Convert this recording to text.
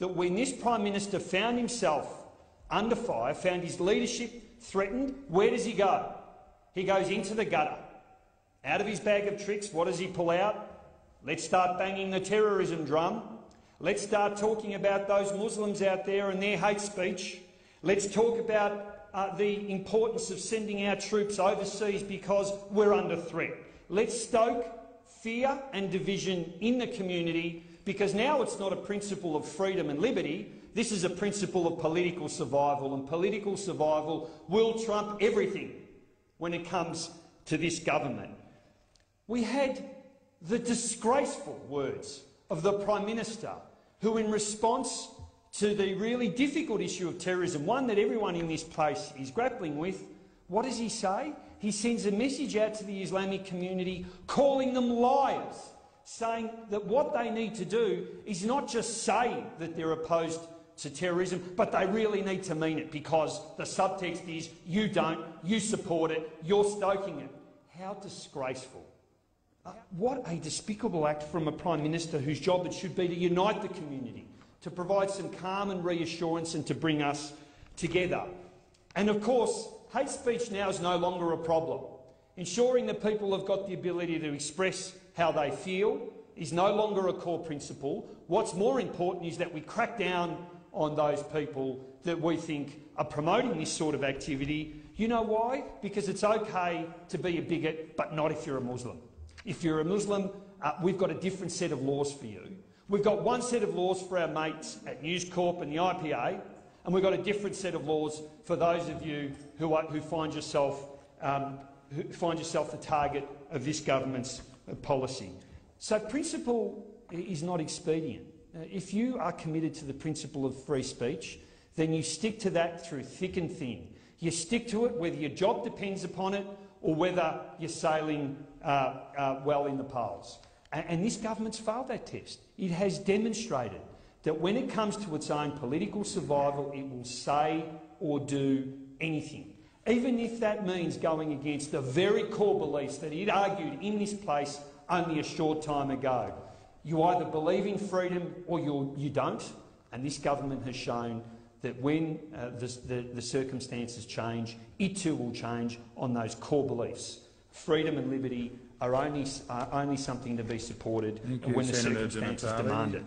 that when this Prime Minister found himself under fire, found his leadership threatened, where does he go? He goes into the gutter. Out of his bag of tricks, what does he pull out? Let's start banging the terrorism drum. Let's start talking about those Muslims out there and their hate speech. Let's talk about the importance of sending our troops overseas because we're under threat. Let's stoke fear and division in the community, because now it's not a principle of freedom and liberty, this is a principle of political survival, and political survival will trump everything when it comes to this government. We had the disgraceful words of the Prime Minister, who in response to the really difficult issue of terrorism, one that everyone in this place is grappling with, what does he say? He sends a message out to the Islamic community calling them liars, saying that what they need to do is not just say that they're opposed to terrorism, but they really need to mean it, because the subtext is you don't, you support it, you're stoking it. How disgraceful. What a despicable act from a Prime Minister whose job it should be to unite the community, to provide some calm and reassurance and to bring us together. And of course, hate speech now is no longer a problem. Ensuring that people have got the ability to express how they feel is no longer a core principle. What's more important is that we crack down on those people that we think are promoting this sort of activity. You know why? Because it's okay to be a bigot, but not if you're a Muslim. If you're a Muslim, we've got a different set of laws for you. We've got one set of laws for our mates at News Corp and the IPA, and we've got a different set of laws for those of you who find yourself the target of this government's policy. So principle is not expedient. If you are committed to the principle of free speech, then you stick to that through thick and thin. You stick to it whether your job depends upon it or whether you're sailing well in the polls. And this government's failed that test. It has demonstrated that when it comes to its own political survival, it will say or do anything, even if that means going against the very core beliefs that it argued in this place only a short time ago. You either believe in freedom or you don't, and this government has shown that when the circumstances change, it too will change on those core beliefs. Freedom and liberty are only something to be supported when the circumstances demand it.